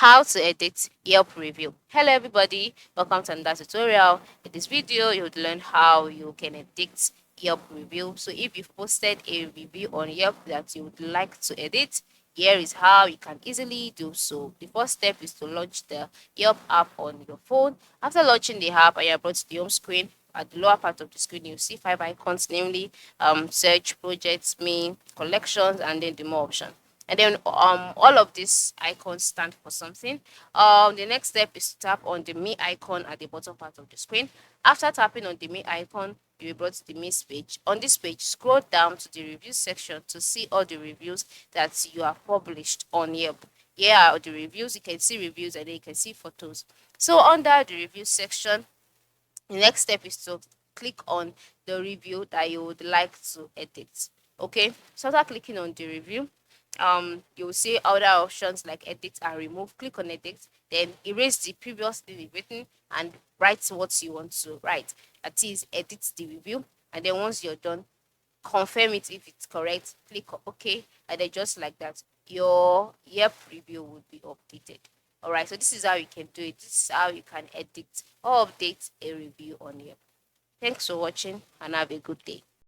How to edit Yelp review. Hello everybody, welcome to another tutorial. In this video you would learn how you can edit Yelp review. So if you've posted a review on Yelp that you would like to edit, here is how you can easily do so. The first step is to launch the Yelp app on your phone. After launching the app and you're brought to the home screen, at the lower part of the screen you'll see 5 icons, namely search, projects, me, collections, and then the more option. And then all of these icons stand for something. The next step is to tap on the me icon at the bottom part of the screen. After tapping on the me icon, you will be brought to the me page. On this page, scroll down to the review section to see all the reviews that you have published on Yelp. Here are the reviews. You can see reviews and then you can see photos. So under the review section, the next step is to click on the review that you would like to edit. Okay, so after clicking on the review, you'll see other options like edit and remove. Click on edit, then erase the previously written and write what you want to write. That is, edit the review, and then once you're done, confirm it if it's correct. Click OK, and then just like that, your Yelp review would be updated. All right, so this is how you can do it. This is how you can edit or update a review on Yelp. Thanks for watching and have a good day.